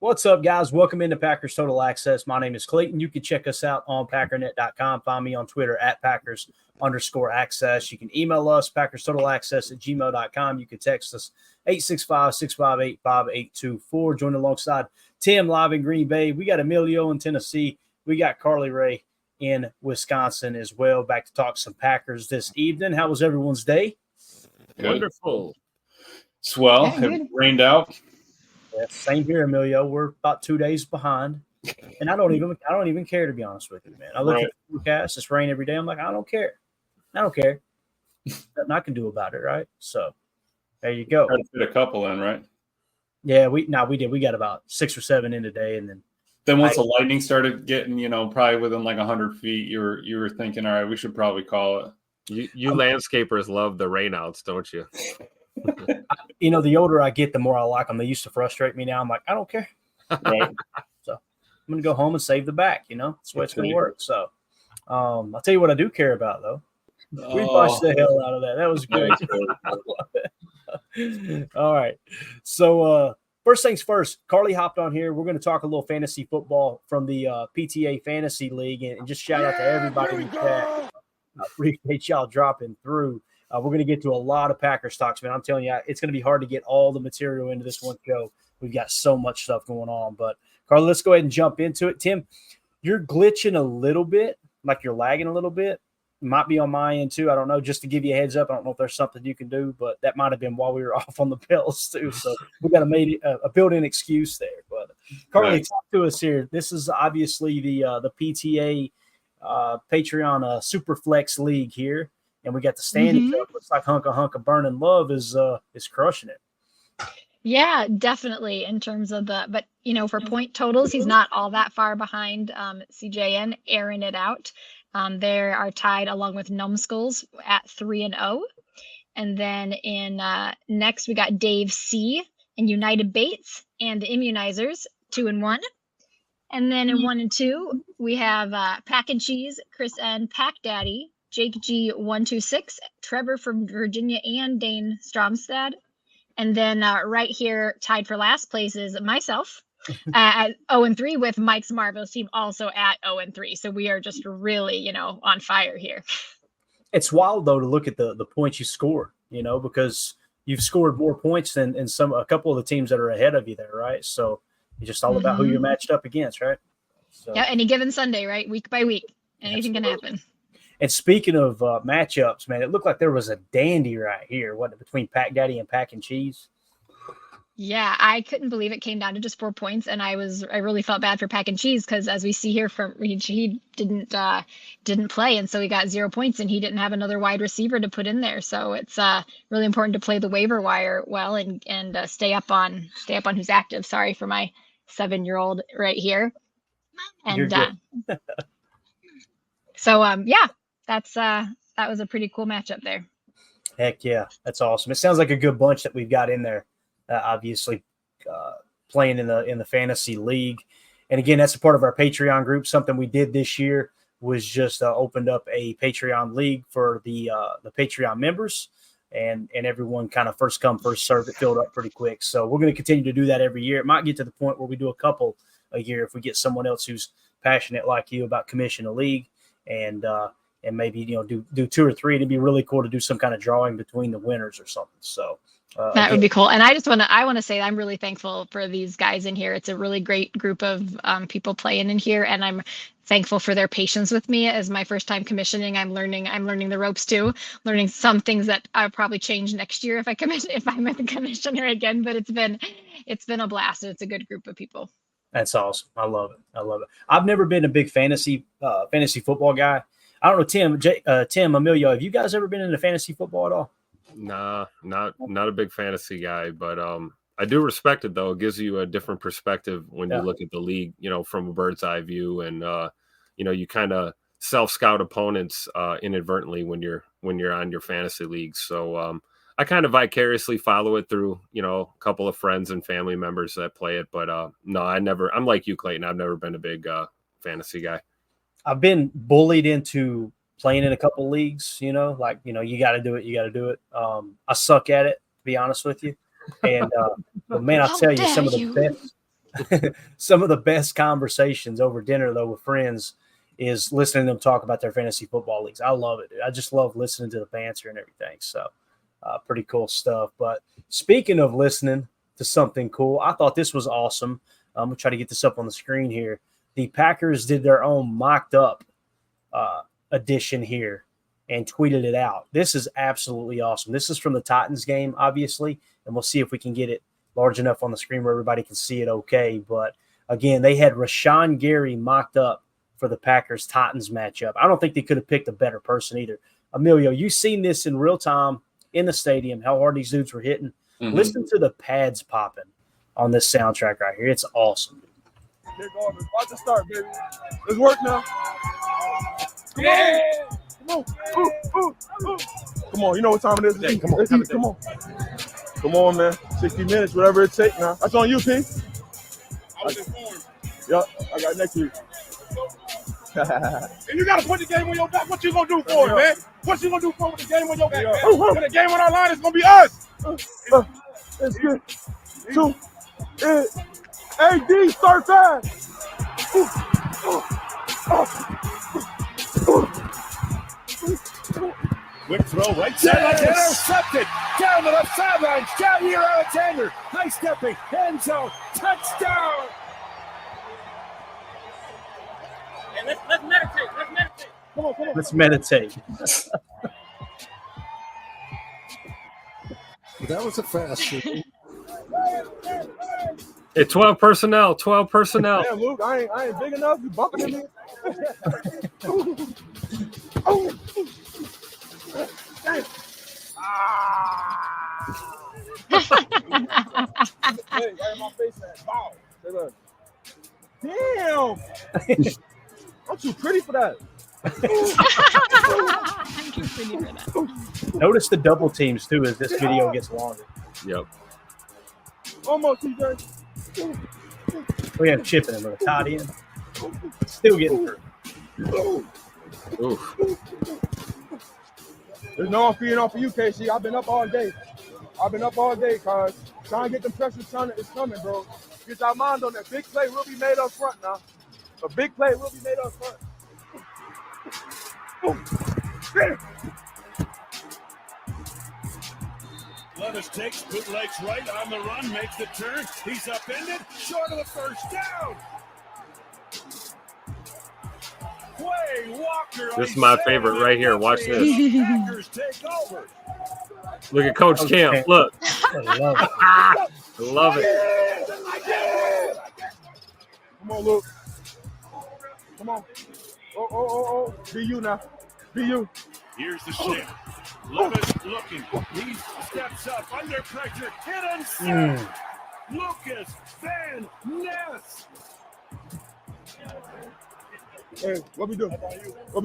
What's up, guys? Welcome into Packers Total Access. My name is Clayton. You can check us out on packernet.com. Find me on Twitter at Packers_access. You can email us, PackersTotalAccess@gmail.com. You can text us 865-658-5824. Join alongside Tim live in Green Bay. We got Emilio in Tennessee. We got Carly Ray in Wisconsin as well. Back to talk some Packers this evening. How was everyone's day? Good. Wonderful. Swell. It rained out. Yeah, same here, Emilio. We're about 2 days behind, and I don't even care, to be honest with you, man. I look at the forecast; it's rain every day. I'm like, I don't care. Nothing I can do about it, right? So there you go. Tried to fit a couple in, right? Yeah, we did. We got about 6 or 7 in today, and then once the lightning started getting, probably within like 100 feet, you were thinking, all right, we should probably call it. You landscapers love the rainouts, don't you? The older I get, the more I like them. They used to frustrate me. Now I'm like, I don't care. Right. So I'm going to go home and save the back. That's the way it's going to work. So I'll tell you what I do care about, though. We botched the hell out of that. That was great. All right. So first things first, Carly hopped on here. We're going to talk a little fantasy football from the PTA Fantasy League and just shout out to everybody in the chat. I appreciate y'all dropping through. We're going to get to a lot of Packers talks, man. I'm telling you, it's going to be hard to get all the material into this one show. We've got so much stuff going on. But, Carly, let's go ahead and jump into it. Tim, you're glitching a little bit, like you're lagging a little bit. It might be on my end, too. I don't know. Just to give you a heads up, I don't know if there's something you can do, but that might have been while we were off on the bells, too. So we got a built-in excuse there. But, Carly, talk to us here. This is obviously the PTA Patreon Superflex League here. And we got the standings up. Looks like Hunk of Burning Love is crushing it. Yeah, definitely in terms of but for point totals, he's not all that far behind CJ and airing it out. They are tied along with Numbskulls at 3-0. And then in next we got Dave C and United Bates and the Immunizers 2-1. And then in 1 and 2, we have Pack and Cheese, Chris N, Pack Daddy, Jake G 126, Trevor from Virginia, and Dane Stromstad. And then right here, tied for last place, is myself at 0-3 with Mike's Marvelous Team also at 0-3. So we are just really, on fire here. It's wild, though, to look at the points you scored, because you've scored more points than a couple of the teams that are ahead of you there, right? So it's just all about who you're matched up against, right? So. Yeah, any given Sunday, right? Week by week. Anything can happen. And speaking of matchups, man, it looked like there was a dandy right here, between Pack Daddy and Pack and Cheese. Yeah, I couldn't believe it came down to just 4 points, and I really felt bad for Pack and Cheese because, as we see here, he didn't play, and so he got 0 points, and he didn't have another wide receiver to put in there. So it's really important to play the waiver wire well and stay up on who's active. Sorry for my 7-year-old right here, and so that was a pretty cool matchup there. Heck yeah, that's awesome. It sounds like a good bunch that we've got in there. Obviously, playing in the fantasy league, and again, that's a part of our Patreon group. Something we did this year was just opened up a Patreon league for the Patreon members, and everyone kind of first come first serve. It filled up pretty quick, so we're going to continue to do that every year. It might get to the point where we do a couple a year if we get someone else who's passionate like you about commission a league, and maybe do 2 or 3. It'd be really cool to do some kind of drawing between the winners or something. So. That would be cool. And I want to say I'm really thankful for these guys in here. It's a really great group of people playing in here, and I'm thankful for their patience with me as my first time commissioning. I'm learning the ropes too, learning some things that I'll probably change next year if I'm a commissioner again. But it's been a blast. It's a good group of people. That's awesome. I love it. I've never been a big fantasy football guy. I don't know, Tim, Emilio, have you guys ever been into fantasy football at all? Nah, not a big fantasy guy, but I do respect it though. It gives you a different perspective when you look at the league, from a bird's eye view, and you kind of self-scout opponents inadvertently when you're on your fantasy leagues. So I kind of vicariously follow it through, a couple of friends and family members that play it. But no, I'm like you, Clayton. I've never been a big fantasy guy. I've been bullied into playing in a couple leagues, you got to do it. I suck at it, to be honest with you. And but man, I'll tell you, some of the some of the best conversations over dinner, though, with friends is listening to them talk about their fantasy football leagues. I love it. I just love listening to the banter and everything. So pretty cool stuff. But speaking of listening to something cool, I thought this was awesome. I'm going to try to get this up on the screen here. The Packers did their own mocked up edition here and tweeted it out. This is absolutely awesome. This is from the Titans game, obviously, and we'll see if we can get it large enough on the screen where everybody can see it okay. But, again, they had Rashan Gary mocked up for the Packers-Titans matchup. I don't think they could have picked a better person either. Emilio, you've seen this in real time in the stadium, how hard these dudes were hitting. Mm-hmm. Listen to the pads popping on this soundtrack right here. It's awesome. Here, go, about to start, baby. Let's work now. Yeah. Come on. Come on, you know what time it is. Yeah, come on. Come on. Come on, man. 60 minutes, whatever it takes now. That's on you, P. I was informed. Yep, I got next week. And you got to put the game on your back. What you going to do for it, man? What you going to do for it with the game on your back, man? When the game on our line, it's going to be us. It's good. 2. AD, start fast. Quick throw, right sideline, intercepted. Down the left sideline, down here, Alexander. High stepping, end zone, touchdown. And let's meditate. Come on. Let's meditate. That was a fast shoot. Hey, 12 personnel. Damn, Luke, I ain't big enough. You bumping at me? Damn. Hey, right in my face, man. Wow. Say look. Damn. I'm too pretty for that. I'm too pretty for that. Notice the double teams, too, as this video gets longer. Yep. Almost, TJ. We have Chip in him with a tight end. Still getting through. Oof. There's no feeding off of you, KC. I've been up all day, cuz. Trying to get the pressure is coming, bro. Get your mind on that. Big play will be made up front now. A big play will be made up front. Levis takes, bootlegs right on the run, makes the turn. He's upended, short of the first down. Quay Walker. This is my favorite right here. Watch this. Packers take over. Look at Coach Camp. Look. I love it. I love it. Come on, Luke. Come on. Oh. Be you now. Be you. Here's the shift. Levis looking. He steps up under pressure. Hit him. Lucas Van Ness. Hey, what we do? Come on.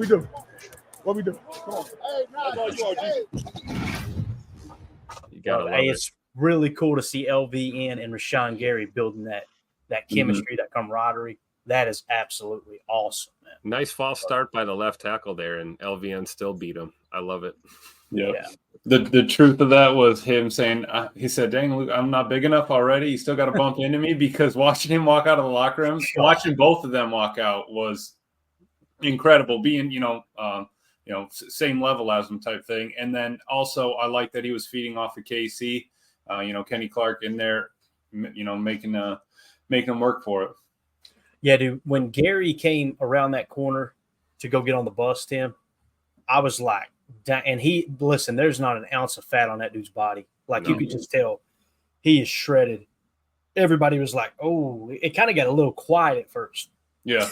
You gotta love Hey, it. it's really cool to see LVN and Rashan Gary building that chemistry, that camaraderie. That is absolutely awesome, man. Nice false start by the left tackle there, and LVN still beat him. I love it. Yep. Yeah. The truth of that was him saying, he said, dang, Luke, I'm not big enough already. You still got to bump into me, because watching him walk out of the locker room, watching both of them walk out was incredible, being, same level as him type thing. And then also I like that he was feeding off of KC, Kenny Clark in there, making him work for it. Yeah, dude, when Gary came around that corner to go get on the bus, Tim, I was like, and there's not an ounce of fat on that dude's body. Like, you could just tell he is shredded. Everybody was like, oh, it kind of got a little quiet at first. Yeah.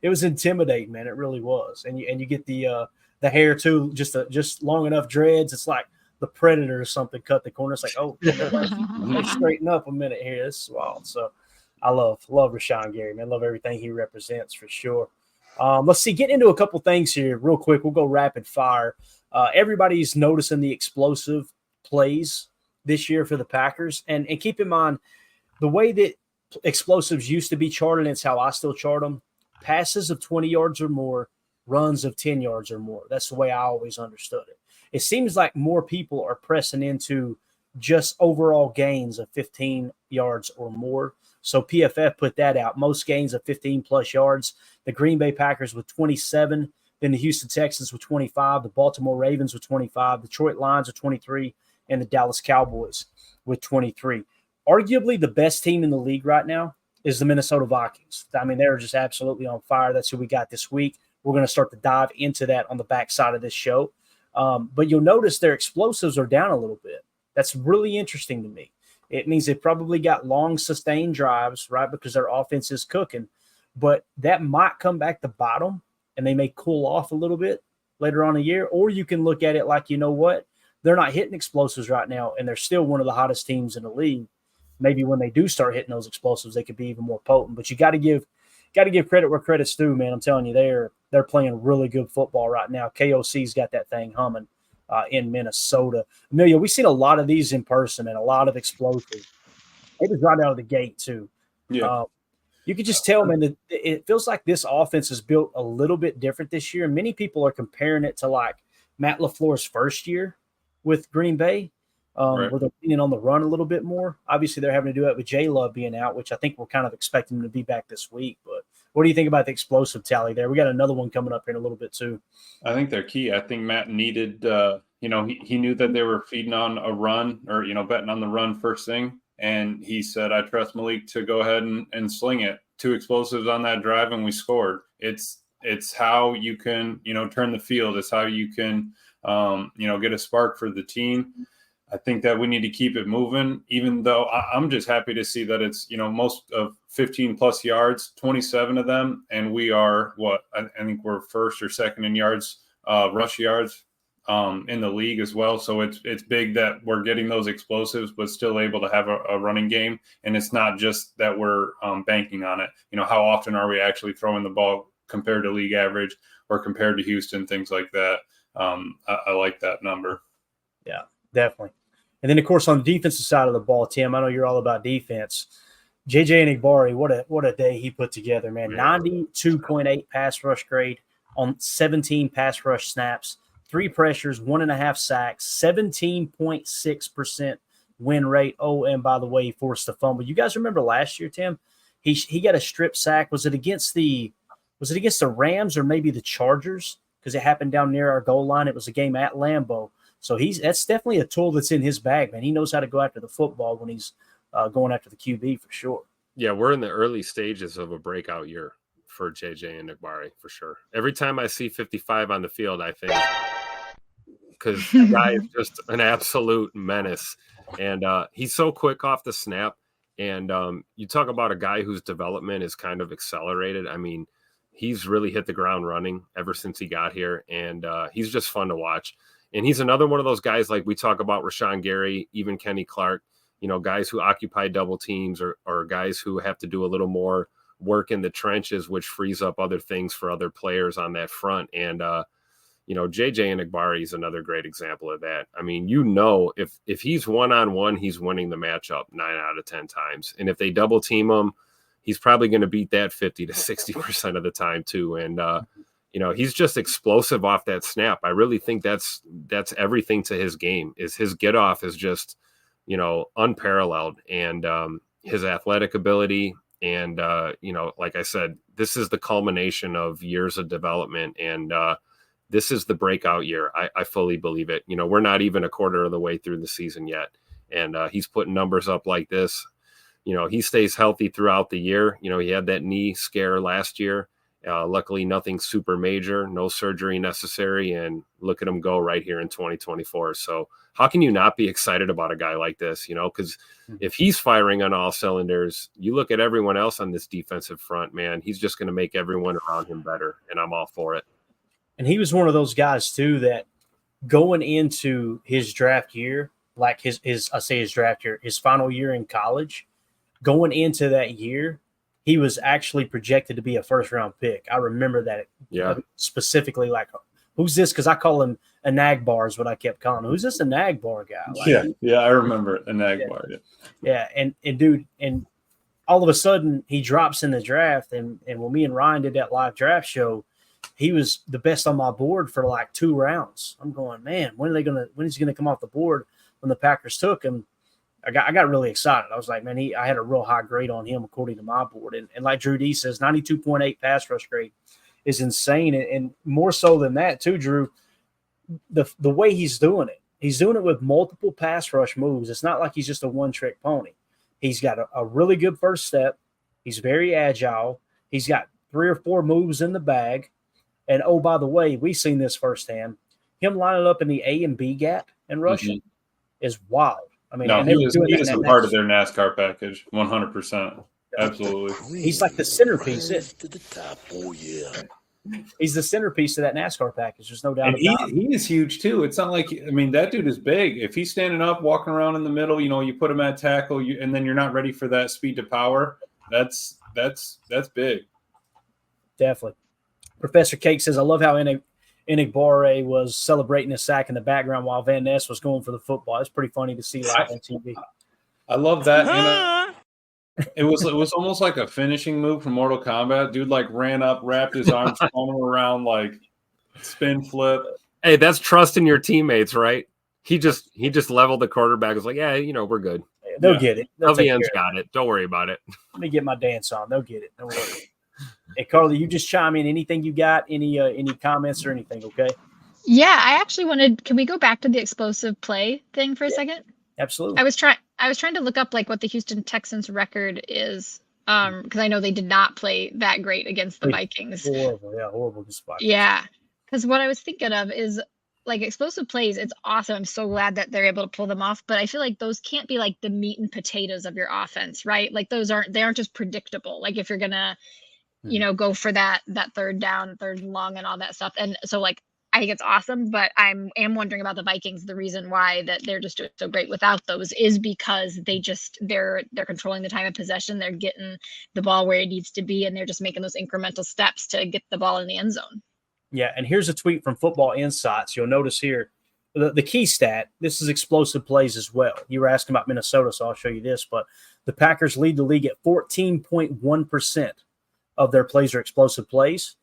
It was intimidating, man. It really was. And you get the hair too, just long enough dreads. It's like the Predator or something cut the corner. It's like, oh, they straighten up a minute here. This is wild. So I love Rashan Gary, man. Love everything he represents for sure. Let's see, get into a couple things here real quick. We'll go rapid fire. Everybody's noticing the explosive plays this year for the Packers. And keep in mind, the way that explosives used to be charted, and it's how I still chart them, passes of 20 yards or more, runs of 10 yards or more. That's the way I always understood it. It seems like more people are pressing into just overall gains of 15 yards or more. So PFF put that out. Most gains of 15-plus yards. The Green Bay Packers with 27, then the Houston Texans with 25, the Baltimore Ravens with 25, Detroit Lions with 23, and the Dallas Cowboys with 23. Arguably the best team in the league right now is the Minnesota Vikings. I mean, they're just absolutely on fire. That's who we got this week. We're going to start to dive into that on the backside of this show. But you'll notice their explosives are down a little bit. That's really interesting to me. It means they probably got long, sustained drives, right, because their offense is cooking. But that might come back to bite them, and they may cool off a little bit later on in the year. Or you can look at it like, you know what? They're not hitting explosives right now, and they're still one of the hottest teams in the league. Maybe when they do start hitting those explosives, they could be even more potent. But you got to give credit where credit's due, man. I'm telling you, they're playing really good football right now. KOC's got that thing humming in Minnesota. Amelia, we've seen a lot of these in person and a lot of explosives. It was right out of the gate too. Yeah. You could just tell, man, that it feels like this offense is built a little bit different this year. Many people are comparing it to like Matt LaFleur's first year with Green Bay. Right. Where they're leaning on the run a little bit more. Obviously, they're having to do that with J-Love being out, which I think we're kind of expecting him to be back this week. But what do you think about the explosive tally there? We got another one coming up here in a little bit too. I think they're key. I think Matt needed, he knew that they were feeding on a run or, betting on the run first thing. And he said, I trust Malik to go ahead and sling it. 2 explosives on that drive, and we scored. It's how you can, turn the field. It's how you can, get a spark for the team. I think that we need to keep it moving, even though I'm just happy to see that it's, most of 15-plus yards, 27 of them, and we are, I think we're first or second in yards, rush yards in the league as well. So it's big that we're getting those explosives, but still able to have a running game, and it's not just that we're banking on it. How often are we actually throwing the ball compared to league average or compared to Houston, things like that. I like that number. Yeah, definitely. And then, of course, on the defensive side of the ball, Tim, I know you're all about defense. JJ Enigbari, what a day he put together, man. 92.8 pass rush grade on 17 pass rush snaps, 3 pressures, 1.5 sacks, 17.6% win rate. Oh, and by the way, he forced a fumble. You guys remember last year, Tim? He got a strip sack. Was it against the Rams or maybe the Chargers? Because it happened down near our goal line. It was a game at Lambeau. So that's definitely a tool that's in his bag, man. He knows how to go after the football when he's going after the QB for sure. Yeah, we're in the early stages of a breakout year for JJ Enigbari for sure. Every time I see 55 on the field, I think because the guy is just an absolute menace. And he's so quick off the snap. And you talk about a guy whose development is kind of accelerated. I mean, he's really hit the ground running ever since he got here. And he's just fun to watch. And he's another one of those guys, like we talk about Rashan Gary, even Kenny Clark, guys who occupy double teams or guys who have to do a little more work in the trenches, which frees up other things for other players on that front. And, JJ Enigbari is another great example of that. I mean, if he's one-on-one, he's winning the matchup 9 out of 10 times. And if they double team him, he's probably going to beat that 50 to 60% of the time too. And, he's just explosive off that snap. I really think that's everything to his game. Is his get off is just, unparalleled, and his athletic ability. And, like I said, this is the culmination of years of development, and this is the breakout year. I fully believe it. We're not even a quarter of the way through the season yet. And he's putting numbers up like this. He stays healthy throughout the year. He had that knee scare last year. Luckily, nothing super major, no surgery necessary, and look at him go right here in 2024. So how can you not be excited about a guy like this? Because if he's firing on all cylinders, you look at everyone else on this defensive front, man, he's just going to make everyone around him better, and I'm all for it. And he was one of those guys, too, that going into his draft year, like his draft year, his final year in college, going into that year, he was actually projected to be a first-round pick. I remember that specifically, like, who's this? Because I call him a Nagbar is what I kept calling him. Who's this a Nagbar guy? Like, yeah, I remember a Nagbar. Yeah, and dude, and all of a sudden he drops in the draft, and when me and Ryan did that live draft show, he was the best on my board for like 2 rounds. I'm going, man, when is he gonna come off the board? when the Packers took him, I got really excited. I was like, man, I had a real high grade on him according to my board. And like Drew D says, 92.8 pass rush grade is insane. And more so than that too, Drew, the way he's doing it with multiple pass rush moves. It's not like he's just a one-trick pony. He's got a really good first step. He's very agile. He's got 3 or 4 moves in the bag. And, oh, by the way, we've seen this firsthand. Him lining up in the A and B gap and rushing is wild. I mean, no, and he is a part of their NASCAR package, 100%. Absolutely. He's like the centerpiece. To the top. Oh, yeah. He's the centerpiece of that NASCAR package. There's no doubt And about it. he is huge too. It's not like, I mean, that dude is big. If he's standing up, walking around in the middle, you put him at tackle, and then you're not ready for that speed to power. That's big. Definitely. Professor Cake says, I love how Enigbare was celebrating a sack in the background while Van Ness was going for the football. It's pretty funny to see live on TV. I love that. It was almost like a finishing move from Mortal Kombat. Dude ran up, wrapped his arms, spun him around, spin flip. Hey, that's trusting your teammates, right? He just leveled the quarterback. It's like, yeah, we're good. They'll get it. LVN's got it. Don't worry about it. Let me get my dance on. They'll get it. Don't worry. Hey, Carly, you just chime in. Anything you got? Any comments or anything? Okay. Yeah, I actually can we go back to the explosive play thing for a second? Absolutely. I was trying to look up what the Houston Texans record is, because I know they did not play that great against the Vikings. Horrible despite. Yeah, because what I was thinking of is explosive plays. It's awesome. I'm so glad that they're able to pull them off. But I feel like those can't be the meat and potatoes of your offense, right? They aren't just predictable. If you're gonna, go for that third down, third and long, and all that stuff. And so I think it's awesome, but I am wondering about the Vikings. The reason why that they're just doing so great without those is because they're controlling the time of possession. They're getting the ball where it needs to be, and they're just making those incremental steps to get the ball in the end zone. Yeah, and here's a tweet from Football Insights. You'll notice here the key stat. This is explosive plays as well. You were asking about Minnesota, so I'll show you this. But the Packers lead the league at 14.1% of their plays are explosive plays.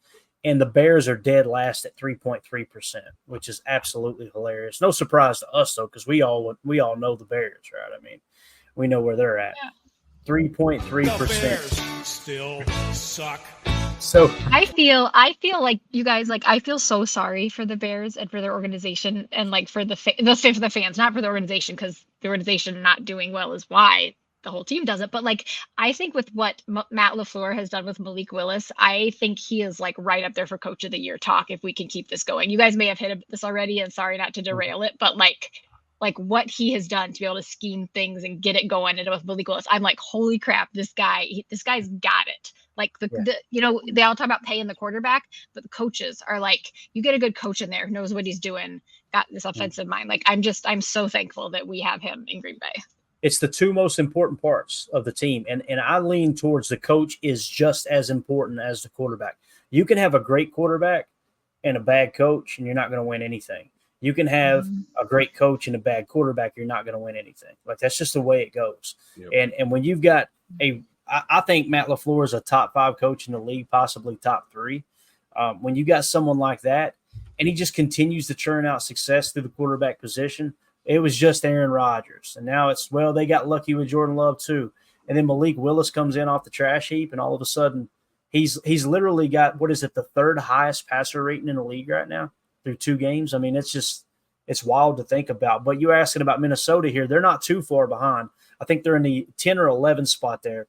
And the Bears are dead last at 3.3%, which is absolutely hilarious. No surprise to us, though, because we all know the Bears, right? I mean, we know where they're at. 3.3%. Still suck. So I feel like you guys I feel so sorry for the Bears and for their organization and for the fans, not for the organization, because the organization not doing well is why the whole team does it. But I think with what Matt LaFleur has done with Malik Willis, I think he is right up there for Coach of the Year talk if we can keep this going. You guys may have hit this already, and sorry not to derail it, but what he has done to be able to scheme things and get it going, and with Malik Willis, I'm holy crap, this guy's got it. They all talk about paying the quarterback, but the coaches are you get a good coach in there who knows what he's doing, got this offensive mind. I'm so thankful that we have him in Green Bay. It's the two most important parts of the team. And I lean towards the coach is just as important as the quarterback. You can have a great quarterback and a bad coach, and you're not going to win anything. You can have a great coach and a bad quarterback, you're not going to win anything. That's just the way it goes. Yep. And when you've got I think Matt LaFleur is a top 5 coach in the league, possibly top 3. When you got someone like that, and he just continues to churn out success through the quarterback position, it was just Aaron Rodgers. And now they got lucky with Jordan Love too. And then Malik Willis comes in off the trash heap, and all of a sudden he's literally got, the 3rd highest passer rating in the league right now through 2 games. I mean, it's wild to think about. But you're asking about Minnesota here. They're not too far behind. I think they're in the 10 or 11 spot there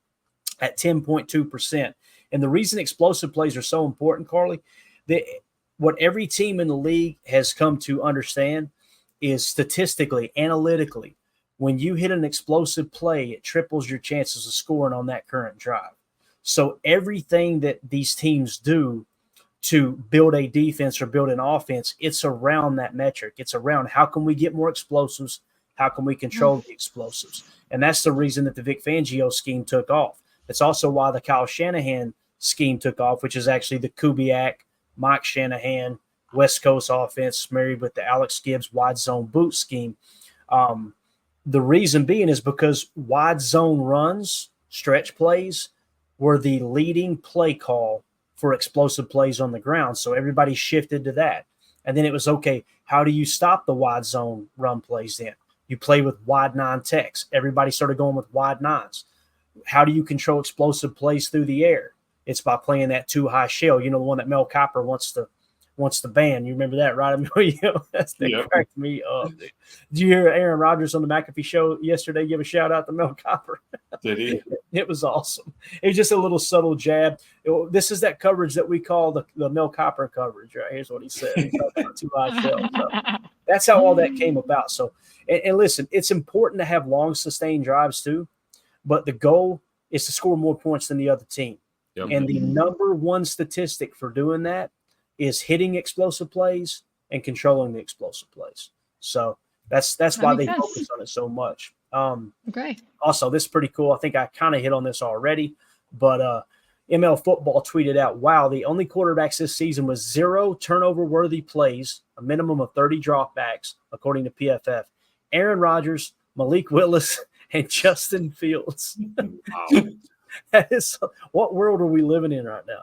at 10.2%. And the reason explosive plays are so important, Carly, what every team in the league has come to understand is statistically, analytically, when you hit an explosive play, it triples your chances of scoring on that current drive. So everything that these teams do to build a defense or build an offense, it's around that metric. It's around how can we get more explosives? How can we control the explosives? And that's the reason that the Vic Fangio scheme took off. It's also why the Kyle Shanahan scheme took off, which is actually the Kubiak, Mike Shanahan, West Coast offense married with the Alex Gibbs wide zone boot scheme. The reason being is because wide zone runs, stretch plays, were the leading play call for explosive plays on the ground. So everybody shifted to that. And then it was, okay, how do you stop the wide zone run plays then? You play with wide 9 techs. Everybody started going with wide 9s. How do you control explosive plays through the air? It's by playing that 2 high shell. You know, the one that Mel Kiper wants to ban. You remember that, right? That cracked me up. Dude. Did you hear Aaron Rodgers on the McAfee show yesterday give a shout out to Mel Kiper? Did he? It was awesome. It was just a little subtle jab. This is that coverage that we call the Mel Kiper coverage, right? Here's what he said. He talked about 2 high shell. So that's how all that came about. So, and listen, it's important to have long sustained drives too, but the goal is to score more points than the other team. Yep. And the number one statistic for doing that is hitting explosive plays and controlling the explosive plays. So that's why they focus on it so much. Okay. Also, this is pretty cool. I think I kind of hit on this already, but ML Football tweeted out, wow, the only quarterbacks this season with 0 turnover-worthy plays, a minimum of 30 dropbacks, according to PFF. Aaron Rodgers, Malik Willis, and Justin Fields. Wow. That is, what world are we living in right now?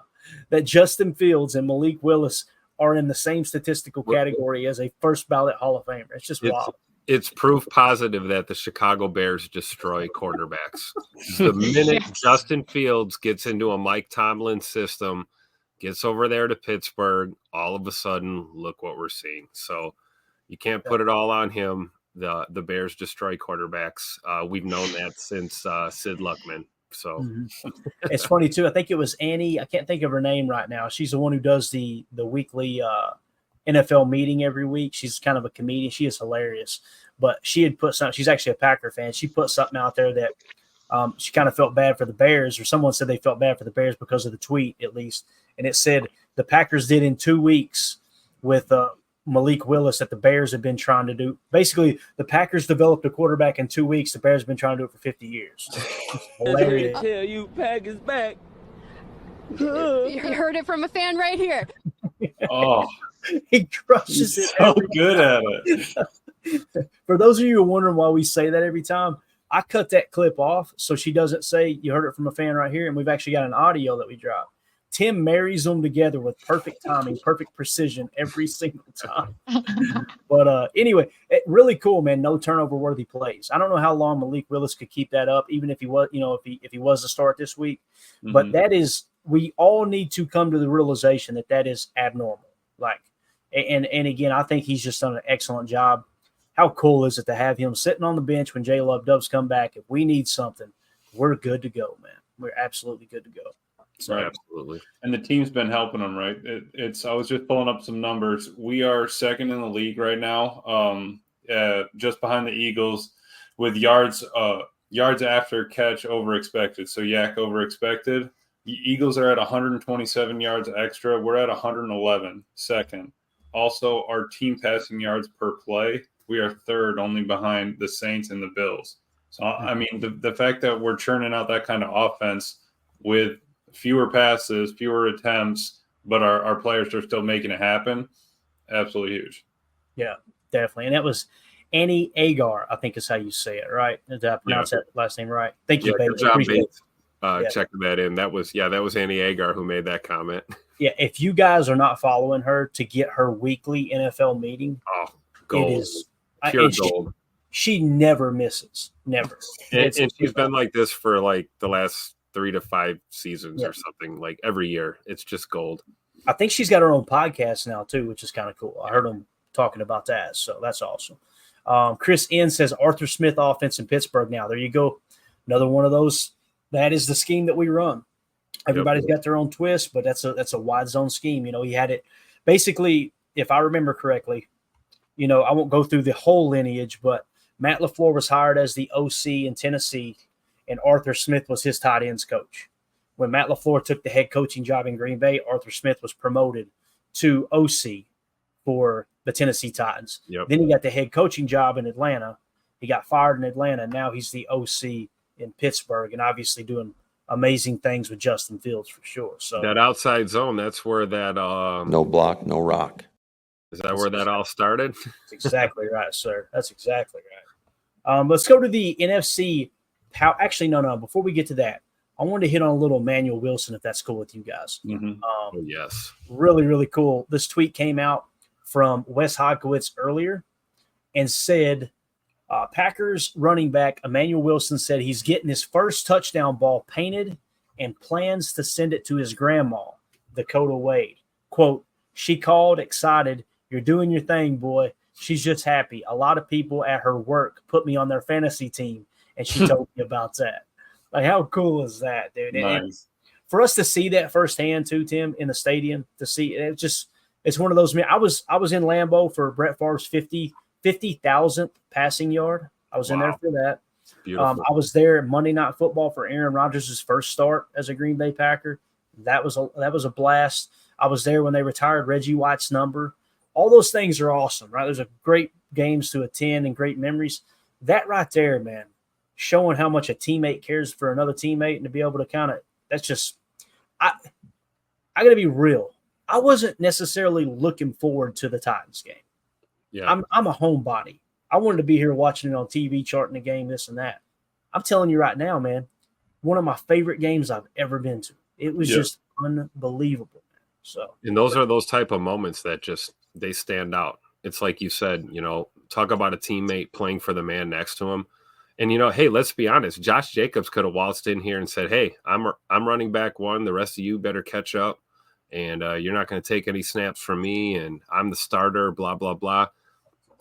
That Justin Fields and Malik Willis are in the same statistical category as a first ballot Hall of Famer. It's just wild. It's proof positive that the Chicago Bears destroy quarterbacks. The minute Justin Fields gets into a Mike Tomlin system, gets over there to Pittsburgh, all of a sudden, look what we're seeing. So you can't put it all on him. The Bears destroy quarterbacks. We've known that since Sid Luckman. So it's funny too. I think it was Annie. I can't think of her name right now. She's the one who does the weekly NFL meeting every week. She's kind of a comedian. She is hilarious. But she had put something. She's actually a Packer fan. She put something out there that she kind of felt bad for the Bears, or someone said they felt bad for the Bears because of the tweet, at least. And it said the Packers did in 2 weeks with Malik Willis that the Bears have been trying to do. Basically, the Packers developed a quarterback in 2 weeks. The Bears have been trying to do it for 50 years. It's hilarious. Tell you, Packers back. You heard it from a fan right here. Oh, he crushes it. So good at it. For those of you who are wondering why we say that every time, I cut that clip off so she doesn't say you heard it from a fan right here, and we've actually got an audio that we dropped. Tim marries them together with perfect timing, perfect precision every single time. But anyway, really cool, man. No turnover-worthy plays. I don't know how long Malik Willis could keep that up, even if he was, if he was to start this week. Mm-hmm. But that is, we all need to come to the realization that is abnormal. Like, and again, I think he's just done an excellent job. How cool is it to have him sitting on the bench when J Love Dubs come back? If we need something, we're good to go, man. We're absolutely good to go. So, right, absolutely. And the team's been helping them, right? I was just pulling up some numbers. We are second in the league right now, just behind the Eagles, with yards after catch over expected. So yak over expected. The Eagles are at 127 yards extra. We're at 111, second. Also, our team passing yards per play, we are third, only behind the Saints and the Bills. So, I mean, the fact that we're churning out that kind of offense with fewer passes, fewer attempts, but our players are still making it happen, absolutely huge. Yeah, definitely. And that was Annie Agar, I think is how you say it, right? Did I pronounce that last name right? Thank you, Good job, checking that in. That was Annie Agar who made that comment. Yeah, if you guys are not following her to get her weekly NFL meeting, gold. It is pure gold. She never misses, never. And she's been like this for like the last 3 to 5 seasons or something, like every year. It's just gold. I think she's got her own podcast now too, which is kind of cool. I heard them talking about that, so that's awesome. Chris N says Arthur Smith offense in Pittsburgh now. There you go. Another one of those. That is the scheme that we run. Everybody's got their own twist, but that's a wide zone scheme. He had it basically, if I remember correctly, I won't go through the whole lineage, but Matt LaFleur was hired as the OC in Tennessee, and Arthur Smith was his tight ends coach. When Matt LaFleur took the head coaching job in Green Bay, Arthur Smith was promoted to OC for the Tennessee Titans. Yep. Then he got the head coaching job in Atlanta. He got fired in Atlanta. Now he's the OC in Pittsburgh, and obviously doing amazing things with Justin Fields for sure. So that outside zone, that's where that no block, no rock. Is that where that all started? That's exactly right, sir. That's exactly right. Let's go to the NFC. Actually, no. Before we get to that, I wanted to hit on a little Manuel Wilson, if that's cool with you guys. Mm-hmm. Yes. Really, really cool. This tweet came out from Wes Hodkiewicz earlier and said Packers running back Emmanuel Wilson said he's getting his first touchdown ball painted and plans to send it to his grandma, Dakota Wade. Quote, she called excited. You're doing your thing, boy. She's just happy. A lot of people at her work put me on their fantasy team, and she told me about that. Like, how cool is that, dude? Nice. And for us to see that firsthand too, Tim, in the stadium, to see it's one of those. I was in Lambeau for Brett Favre's 50,000th passing yard. I was in there for that. I was there Monday Night Football for Aaron Rodgers' first start as a Green Bay Packer. That was a blast. I was there when they retired Reggie White's number. All those things are awesome, right? There's a great games to attend and great memories. That right there, man, showing how much a teammate cares for another teammate and to be able to kind of – that's just – I got to be real. I wasn't necessarily looking forward to the Titans game. Yeah, I'm a homebody. I wanted to be here watching it on TV, charting the game, this and that. I'm telling you right now, man, one of my favorite games I've ever been to. It was just unbelievable, man. So, and those are those type of moments that just they stand out. It's like you said, talk about a teammate playing for the man next to him. And, hey, let's be honest. Josh Jacobs could have waltzed in here and said, hey, I'm running back one. The rest of you better catch up. And you're not going to take any snaps from me. And I'm the starter, blah, blah, blah.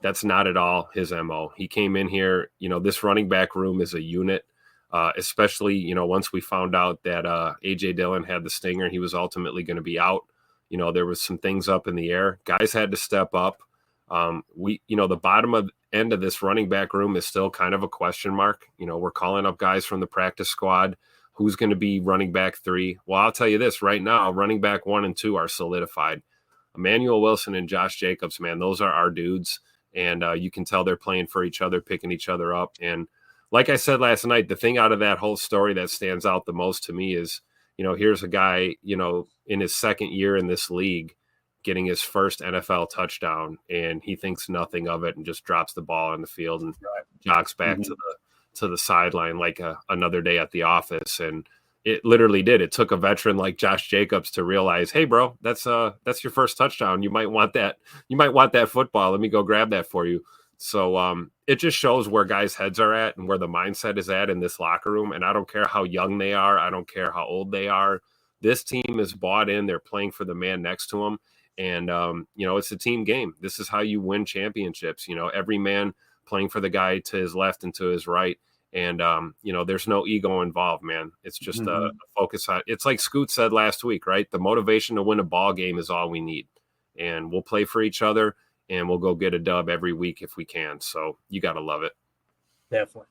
That's not at all his MO. He came in here, this running back room is a unit, especially, once we found out that A.J. Dillon had the stinger, he was ultimately going to be out. There was some things up in the air. Guys had to step up. The bottom of end of this running back room is still kind of a question mark. We're calling up guys from the practice squad. Who's going to be running back 3? Well, I'll tell you this right now, running back 1 and 2 are solidified. Emmanuel Wilson and Josh Jacobs, man, those are our dudes. And you can tell they're playing for each other, picking each other up. And like I said last night, the thing out of that whole story that stands out the most to me is, here's a guy, in his second year in this league, getting his first NFL touchdown, and he thinks nothing of it and just drops the ball on the field and jogs back to the sideline like another day at the office. And it literally did. It took a veteran like Josh Jacobs to realize, hey, bro, that's your first touchdown. You might want that. You might want that football. Let me go grab that for you. So it just shows where guys' heads are at and where the mindset is at in this locker room. And I don't care how young they are. I don't care how old they are. This team is bought in. They're playing for the man next to them. And, it's a team game. This is how you win championships. Every man playing for the guy to his left and to his right. And, there's no ego involved, man. It's just a focus on – it's like Scoot said last week, right? The motivation to win a ball game is all we need. And we'll play for each other, and we'll go get a dub every week if we can. So you got to love it. Definitely.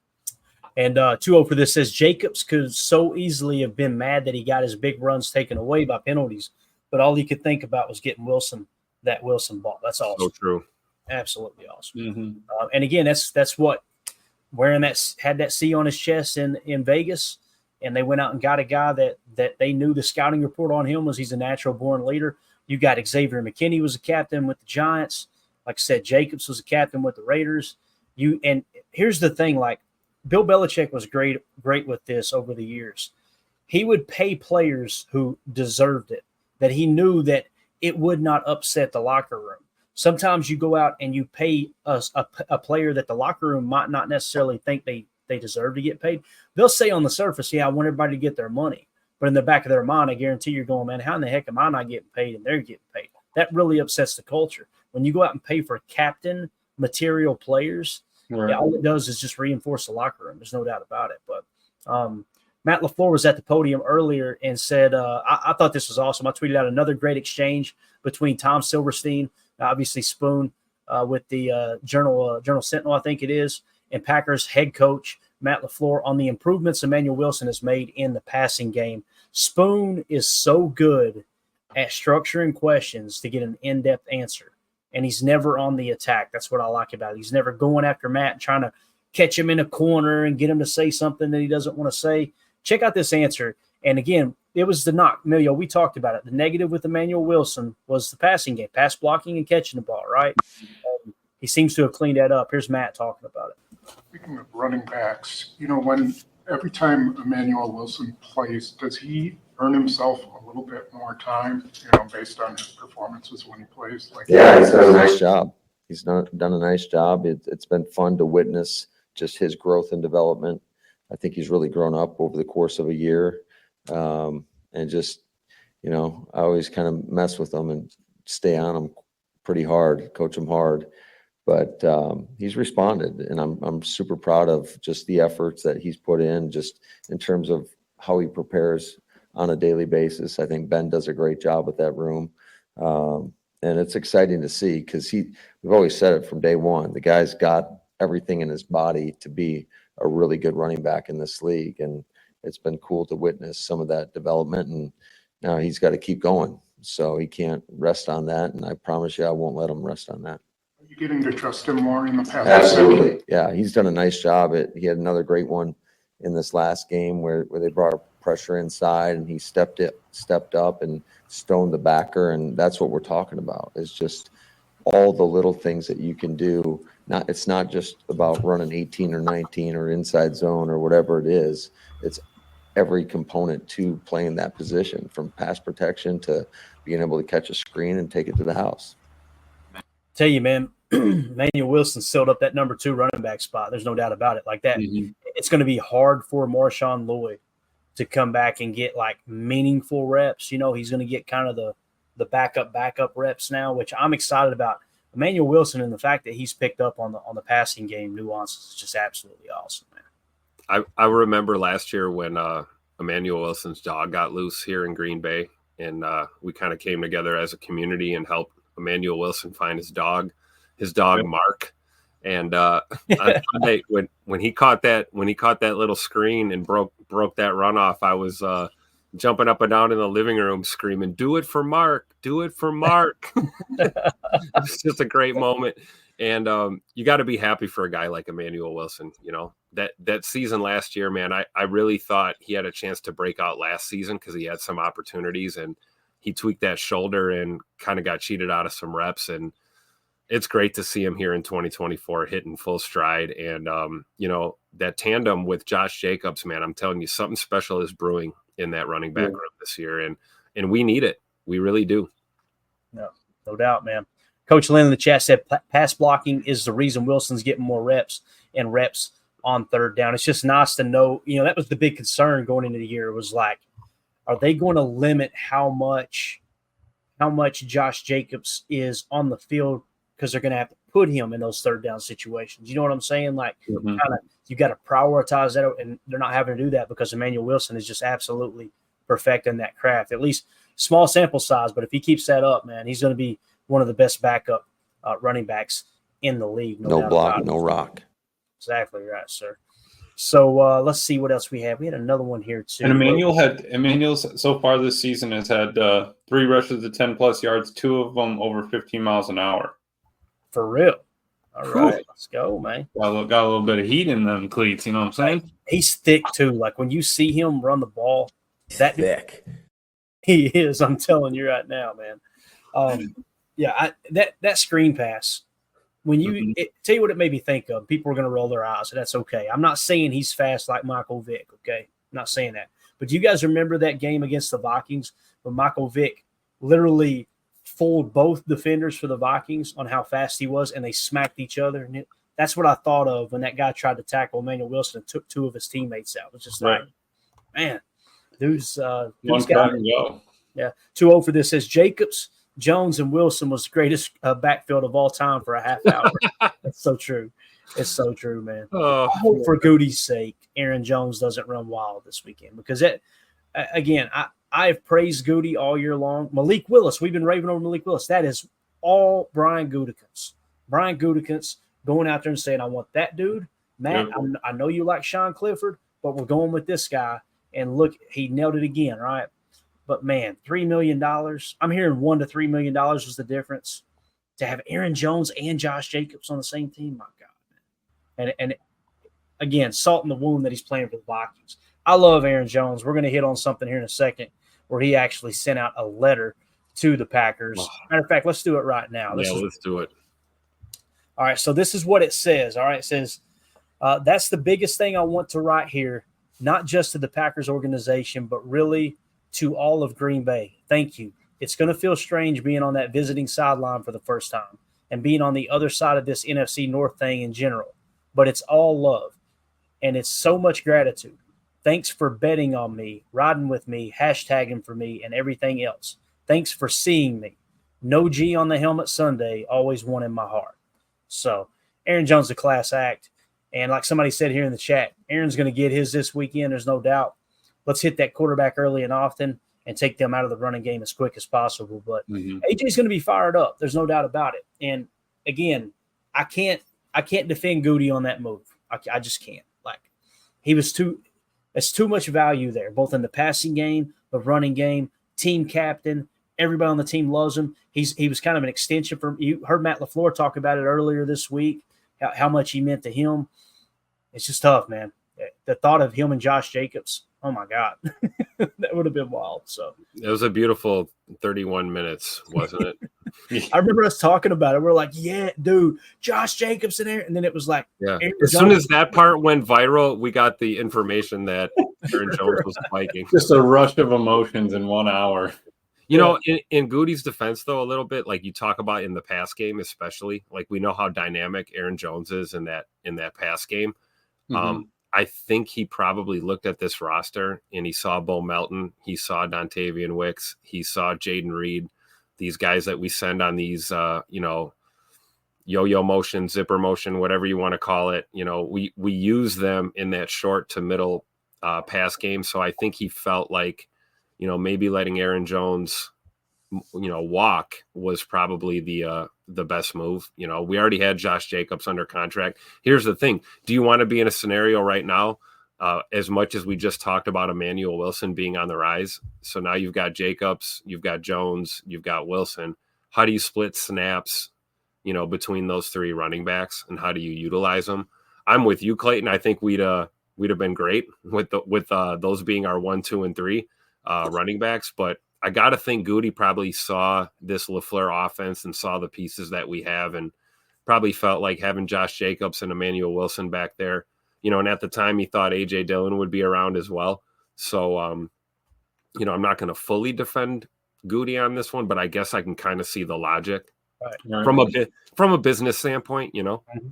And 2-0 for this says Jacobs could so easily have been mad that he got his big runs taken away by penalties, but all he could think about was getting that Wilson ball. That's awesome. So true. Absolutely awesome. And again, that's what – wearing had that C on his chest in Vegas, and they went out and got a guy that they knew the scouting report on him was he's a natural born leader. You got Xavier McKinney was a captain with the Giants. Like I said, Jacobs was a captain with the Raiders. And here's the thing, like Bill Belichick was great with this over the years. He would pay players who deserved it, that he knew that it would not upset the locker room. Sometimes you go out and you pay a player that the locker room might not necessarily think they deserve to get paid. They'll say on the surface, yeah, I want everybody to get their money. But in the back of their mind, I guarantee you're going, man, how in the heck am I not getting paid and they're getting paid? That really upsets the culture. When you go out and pay for captain material players, all it does is just reinforce the locker room. There's no doubt about it. But Matt LaFleur was at the podium earlier and said, I thought this was awesome. I tweeted out another great exchange between Tom Silverstein, obviously Spoon with the Journal Sentinel, I think it is, and Packers head coach Matt LaFleur on the improvements Emmanuel Wilson has made in the passing game. Spoon is so good at structuring questions to get an in-depth answer, and he's never on the attack. That's what I like about it. He's never going after Matt and trying to catch him in a corner and get him to say something that he doesn't want to say. Check out this answer. And again, it was the knock. Emilio, we talked about it. The negative with Emmanuel Wilson was the passing game, pass blocking and catching the ball, right? He seems to have cleaned that up. Here's Matt talking about it. Speaking of running backs, when every time Emmanuel Wilson plays, does he earn himself a little bit more time, based on his performances when he plays? Yeah, he's done a nice job. He's done a nice job. It's been fun to witness just his growth and development. I think he's really grown up over the course of a year. And just, I always kind of mess with him and stay on him pretty hard, coach him hard. But he's responded, and I'm super proud of just the efforts that he's put in, just in terms of how he prepares on a daily basis. I think Ben does a great job with that room. And it's exciting to see because we've always said it from day one, the guy's got everything in his body to be a really good running back in this league. And it's been cool to witness some of that development. And now he's got to keep going. So he can't rest on that. And I promise you, I won't let him rest on that. Are you getting to trust him more in the past? Absolutely. Yeah, he's done a nice job. He had another great one in this last game where they brought pressure inside and he stepped up and stoned the backer. And that's what we're talking about, is just all the little things that you can do. It's not just about running 18 or 19 or inside zone or whatever it is. It's every component to playing that position, from pass protection to being able to catch a screen and take it to the house. Tell you, man, Emmanuel Wilson sealed up that number 2 running back spot. There's no doubt about it. Like that, It's going to be hard for Marshawn Lloyd to come back and get like meaningful reps. He's going to get kind of the backup reps now, which I'm excited about. Emmanuel Wilson and the fact that he's picked up on the passing game nuances is just absolutely awesome, man. I remember last year when Emmanuel Wilson's dog got loose here in Green Bay, and we kind of came together as a community and helped Emmanuel Wilson find his dog Mark. And when he caught that little screen and broke that runoff, I was jumping up and down in the living room screaming, "Do it for Mark! Do it for Mark!" It's just a great moment. And you got to be happy for a guy like Emmanuel Wilson. That season last year, man, I really thought he had a chance to break out last season because he had some opportunities and he tweaked that shoulder and kind of got cheated out of some reps. And it's great to see him here in 2024 hitting full stride. And, that tandem with Josh Jacobs, man, I'm telling you, something special is brewing in that running back room this year. And we need it. We really do. No doubt, man. Coach Lynn in the chat said pass blocking is the reason Wilson's getting more reps on third down. It's just nice to know, that was the big concern going into the year. It was like, are they going to limit how much Josh Jacobs is on the field, because they're going to have to put him in those third down situations? You know what I'm saying? Like, you got to prioritize that, and they're not having to do that because Emmanuel Wilson is just absolutely perfecting that craft. At least small sample size, but if he keeps that up, man, he's going to be one of the best backup running backs in the league. No block, no rock. Exactly right, sir. So let's see what else we have. We had another one here too. And Emmanuel so far this season has had 3 rushes of 10+ yards, 2 of them over 15 miles an hour. For real. All right, let's go, man. Got a little bit of heat in them cleats, you know what I'm saying? He's thick too. Like when you see him run the ball, that thick. He is. I'm telling you right now, man. That screen pass. When you tell you what it made me think of, people are going to roll their eyes, and that's okay. I'm not saying he's fast like Michael Vick, okay? I'm not saying that. But do you guys remember that game against the Vikings when Michael Vick literally fooled both defenders for the Vikings on how fast he was, and they smacked each other? And that's what I thought of when that guy tried to tackle Emmanuel Wilson and took 2 of his teammates out. It was just like, man, dude's got it. Yeah, 2-0 for this. Says Jacobs, Jones, and Wilson was the greatest backfield of all time for a half hour. That's so true. It's so true, man. I hope for Goody's sake, Aaron Jones doesn't run wild this weekend, because I have praised Goody all year long. Malik Willis, we've been raving over Malik Willis. That is all Brian Gutekunst. Brian Gutekunst going out there and saying, I want that dude. Matt, I know you like Sean Clifford, but we're going with this guy. And look, he nailed it again, right? But, man, $3 million. I'm hearing $1 to $3 million was the difference. To have Aaron Jones and Josh Jacobs on the same team, my God, man. And again, salt in the wound that he's playing for the Vikings. I love Aaron Jones. We're going to hit on something here in a second where he actually sent out a letter to the Packers. Matter of fact, let's do it right now. Let's do it. All right, so this is what it says. All right, it says, that's the biggest thing I want to write here, not just to the Packers organization, but really to all of Green Bay. Thank you. It's going to feel strange being on that visiting sideline for the first time and being on the other side of this NFC North thing in general. but it's all love. And it's so much gratitude. Thanks for betting on me, riding with me, hashtagging for me, and everything else. Thanks for seeing me. No G on the helmet Sunday, always one in my heart. So Aaron Jones is a class act. And like somebody said here in the chat, Aaron's going to get his this weekend. There's no doubt. Let's hit that quarterback early and often and take them out of the running game as quick as possible. But AJ's going to be fired up. There's no doubt about it. And again, I can't defend Goody on that move. I just can't. Like, it's too much value there, both in the passing game, the running game, team captain. Everybody on the team loves him. He was kind of an extension from – you heard Matt LaFleur talk about it earlier this week, how much he meant to him. It's just tough, man. The thought of him and Josh Jacobs, oh, my God. That would have been wild. So it was a beautiful 31 minutes, wasn't it? I remember us talking about it. We're like, yeah, dude, Josh Jacobs in there. And then it was like, yeah. As soon as that part went viral, we got the information that Aaron Jones was spiking. Just a rush of emotions in 1 hour. You know, in Goody's defense, though, a little bit, like you talk about in the pass game, especially, like we know how dynamic Aaron Jones is in that pass game. I think he probably looked at this roster and he saw Bo Melton, he saw Dontavian Wicks, he saw Jaden Reed, these guys that we send on these, yo-yo motion, zipper motion, whatever you want to call it. You know, we use them in that short to middle pass game. So I think he felt like, you know, maybe letting Aaron Jones, walk was probably the best move. You know, we already had Josh Jacobs under contract. Here's the thing. Do you want to be in a scenario right now, as much as we just talked about Emmanuel Wilson being on the rise? So now you've got Jacobs, you've got Jones, you've got Wilson. How do you split snaps, between those three running backs, and how do you utilize them? I'm with you, Clayton. I think we'd have been great with those being our 1, 2, and 3 running backs, but I got to think Goody probably saw this LaFleur offense and saw the pieces that we have, and probably felt like having Josh Jacobs and Emmanuel Wilson back there, and at the time he thought A.J. Dillon would be around as well. So, I'm not going to fully defend Goody on this one, but I guess I can kind of see the logic from a business standpoint,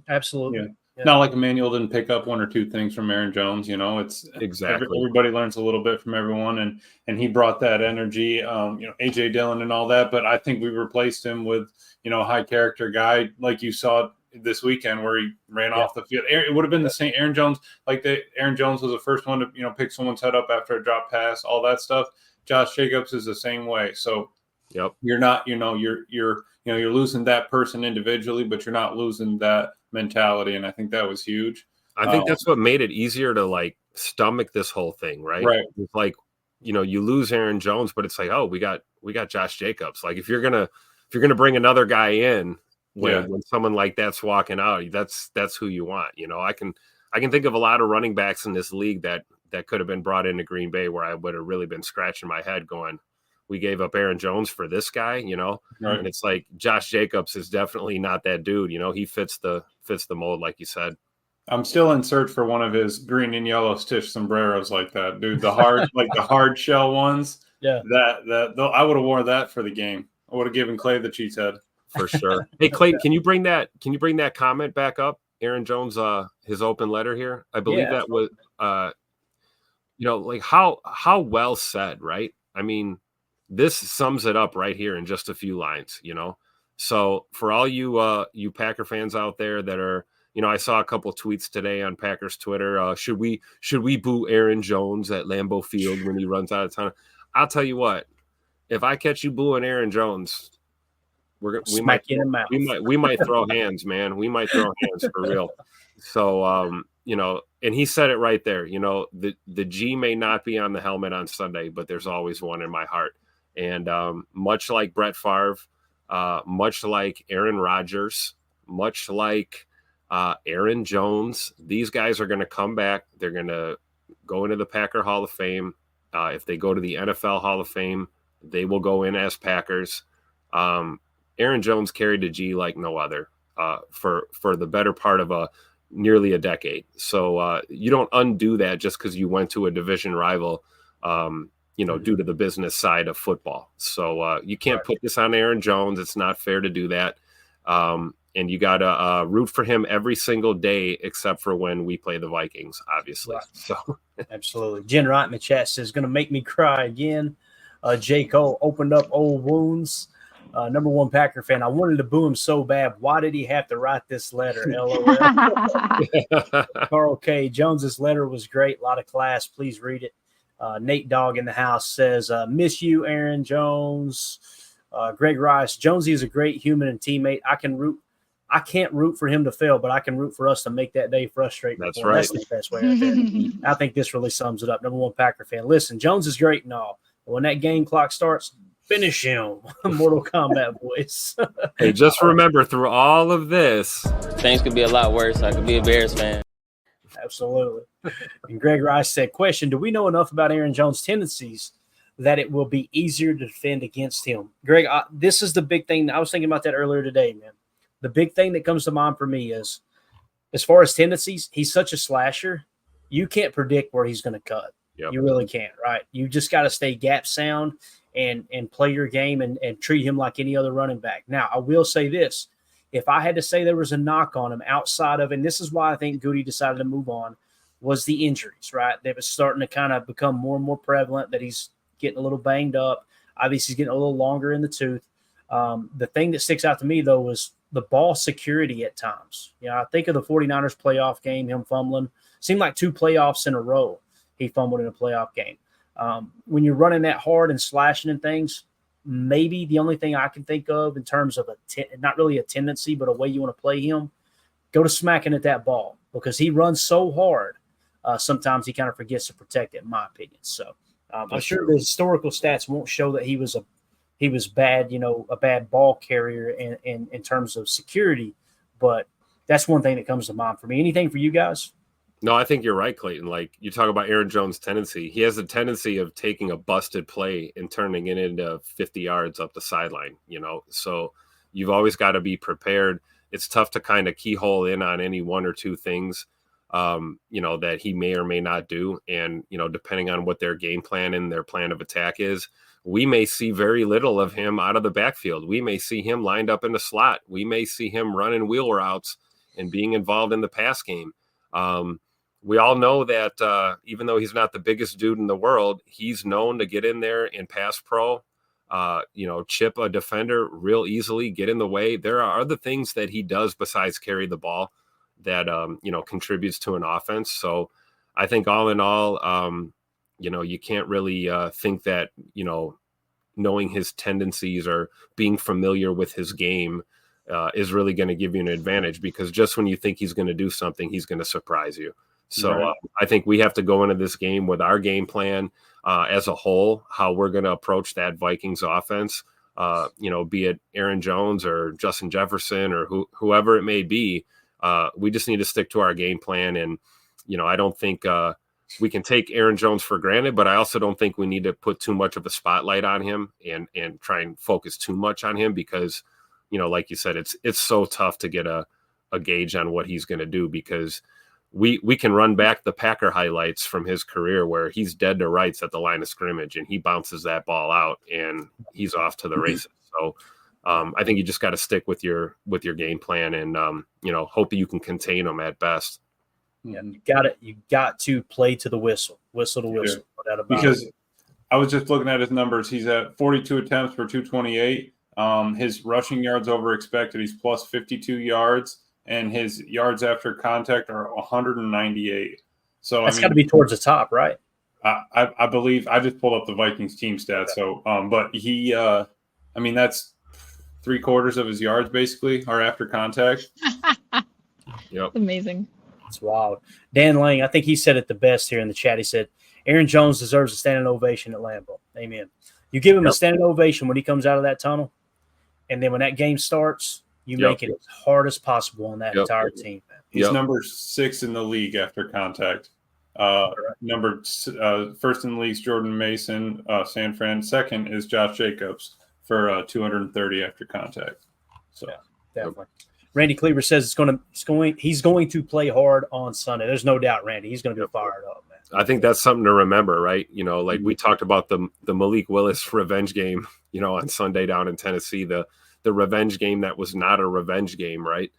Absolutely. Yeah. Not like Emmanuel didn't pick up 1 or 2 things from Aaron Jones. It's exactly everybody learns a little bit from everyone, and he brought that energy. AJ Dillon and all that, but I think we replaced him with a high character guy like you saw this weekend where he ran off the field. It would have been the same. Aaron Jones was the first one to pick someone's head up after a drop pass, all that stuff. Josh Jacobs is the same way. So you're not you're losing that person individually, but you're not losing that mentality, and I think that was huge. I think that's what made it easier to stomach this whole thing, right? It's like, you lose Aaron Jones, but it's like, oh, we got Josh Jacobs. Like if you're gonna bring another guy in when someone like that's walking out, that's who you want. I can think of a lot of running backs in this league that could have been brought into Green Bay where I would have really been scratching my head going, we gave up Aaron Jones for this guy, and it's like Josh Jacobs is definitely not that dude. He fits the mold, like you said. I'm still in search for one of his green and yellow stitch sombreros like that, dude. The hard, the hard shell ones. Yeah. That I would have worn that for the game. I would have given Clay the cheese head for sure. Hey, Clay, can you bring that comment back up? Aaron Jones, his open letter here. I believe that was, how well said, right? I mean, this sums it up right here in just a few lines, So for all you Packer fans out there that are, I saw a couple tweets today on Packers Twitter. Should we boo Aaron Jones at Lambeau Field when he runs out of time? I'll tell you what, if I catch you booing Aaron Jones, we might throw hands, man. We might throw hands for real. So, and he said it right there. The G may not be on the helmet on Sunday, but there's always one in my heart. And much like Brett Favre, much like Aaron Rodgers, much like Aaron Jones, these guys are going to come back. They're going to go into the Packer Hall of Fame. If they go to the NFL Hall of Fame, they will go in as Packers. Aaron Jones carried a G like no other for the better part of nearly a decade. So you don't undo that just because you went to a division rival. Due to the business side of football. So you can't put this on Aaron Jones. It's not fair to do that. And you got to root for him every single day, except for when we play the Vikings, obviously. Right. So absolutely. Jen Wright in the chat says, going to make me cry again. J. Cole opened up old wounds. Number one Packer fan. I wanted to boo him so bad. Why did he have to write this letter? LOL. Carl K. Jones's letter was great. A lot of class. Please read it. Nate Dogg in the house says, miss you, Aaron Jones. Greg Rice. Jonesy is a great human and teammate. I can't root for him to fail, but I can root for us to make that day frustrating. That's right. That's the best way right there. I think this really sums it up. Number one Packer fan. Listen, Jones is great and all. But when that game clock starts, finish him. Mortal Kombat voice. Hey, just remember, through all of this, things could be a lot worse. I could be a Bears fan. Absolutely. And Greg Rice said, question, do we know enough about Aaron Jones' tendencies that it will be easier to defend against him? Greg, this is the big thing. I was thinking about that earlier today, man. The big thing that comes to mind for me is, as far as tendencies, he's such a slasher. You can't predict where he's going to cut. Yep. You really can't, right? You just got to stay gap sound and play your game and treat him like any other running back. Now, I will say this. If I had to say there was a knock on him outside of, and this is why I think Goody decided to move on, was the injuries, right? They were starting to kind of become more and more prevalent, that he's getting a little banged up. Obviously, he's getting a little longer in the tooth. The thing that sticks out to me, though, was the ball security at times. You know, I think of the 49ers playoff game, him fumbling. Seemed like 2 playoffs in a row he fumbled in a playoff game. When you're running that hard and slashing and things, maybe the only thing I can think of in terms of not really a tendency, but a way you want to play him, go to smacking at that ball, because he runs so hard. Sometimes he kind of forgets to protect it, in my opinion. So I'm sure the historical stats won't show that he was bad, a bad ball carrier in terms of security. But that's one thing that comes to mind for me. Anything for you guys? No, I think you're right, Clayton. Like, you talk about Aaron Jones' tendency. He has a tendency of taking a busted play and turning it into 50 yards up the sideline, So you've always got to be prepared. It's tough to kind of keyhole in on any one or two things, that he may or may not do. And, depending on what their game plan and their plan of attack is, we may see very little of him out of the backfield. We may see him lined up in the slot. We may see him running wheel routes and being involved in the pass game. We all know that even though he's not the biggest dude in the world, he's known to get in there and pass pro, chip a defender real easily, get in the way. There are other things that he does besides carry the ball that, contributes to an offense. So I think all in all, you can't really think that, knowing his tendencies or being familiar with his game is really going to give you an advantage, because just when you think he's going to do something, he's going to surprise you. So Right. I think we have to go into this game with our game plan as a whole, how we're going to approach that Vikings offense, be it Aaron Jones or Justin Jefferson or whoever it may be. We just need to stick to our game plan. And, I don't think we can take Aaron Jones for granted, but I also don't think we need to put too much of a spotlight on him and try and focus too much on him, because, like you said, it's so tough to get a gauge on what he's going to do, because we can run back the Packer highlights from his career where he's dead to rights at the line of scrimmage and he bounces that ball out and he's off to the races. So I think you just got to stick with your game plan and, hope you can contain them at best. Yeah, you got to play to the whistle to whistle. Because I was just looking at his numbers. He's at 42 attempts for 228. His rushing yards over expected, he's plus 52 yards, and his yards after contact are 198. So that's got to be towards the top, right? I believe I just pulled up the Vikings team stats. So, but he, that's 3/4 of his yards basically are after contact. Yep. Amazing. It's wild. Dan Lang, I think he said it the best here in the chat. He said, Aaron Jones deserves a standing ovation at Lambeau. Amen. You give him a standing ovation when he comes out of that tunnel, and then when that game starts, you make it as hard as possible on that entire team. He's number 6 in the league after contact. Number first in the league is Jordan Mason, San Fran. Second is Josh Jacobs for 230 after contact. So definitely. Randy Cleaver says he's going to play hard on Sunday. There's no doubt, Randy. He's going to be fired up, man. I think that's something to remember, right? Like we talked about the Malik Willis revenge game, on Sunday down in Tennessee. The the revenge game that was not a revenge game, right?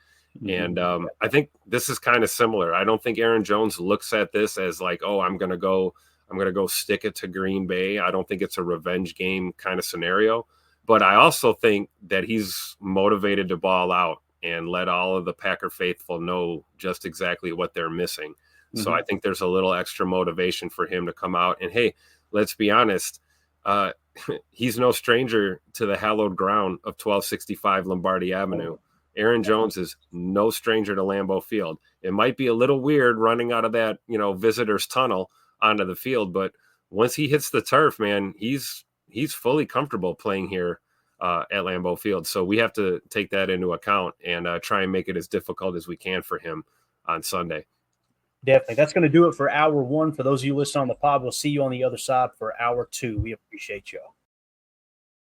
And I think this is kind of similar. I don't think Aaron Jones looks at this as like, oh, I'm gonna go stick it to Green Bay. I don't think it's a revenge game kind of scenario. But I also think that he's motivated to ball out and let all of the Packer faithful know just exactly what they're missing. So I think there's a little extra motivation for him to come out. And hey, let's be honest, he's no stranger to the hallowed ground of 1265 Lombardi Avenue. Aaron Jones is no stranger to Lambeau Field. It might be a little weird running out of that, visitor's tunnel onto the field, but once he hits the turf, man, he's fully comfortable playing here at Lambeau Field. So we have to take that into account and try and make it as difficult as we can for him on Sunday. Definitely. That's going to do it for hour one. For those of you listening on the pod, we'll see you on the other side for hour two. We appreciate y'all.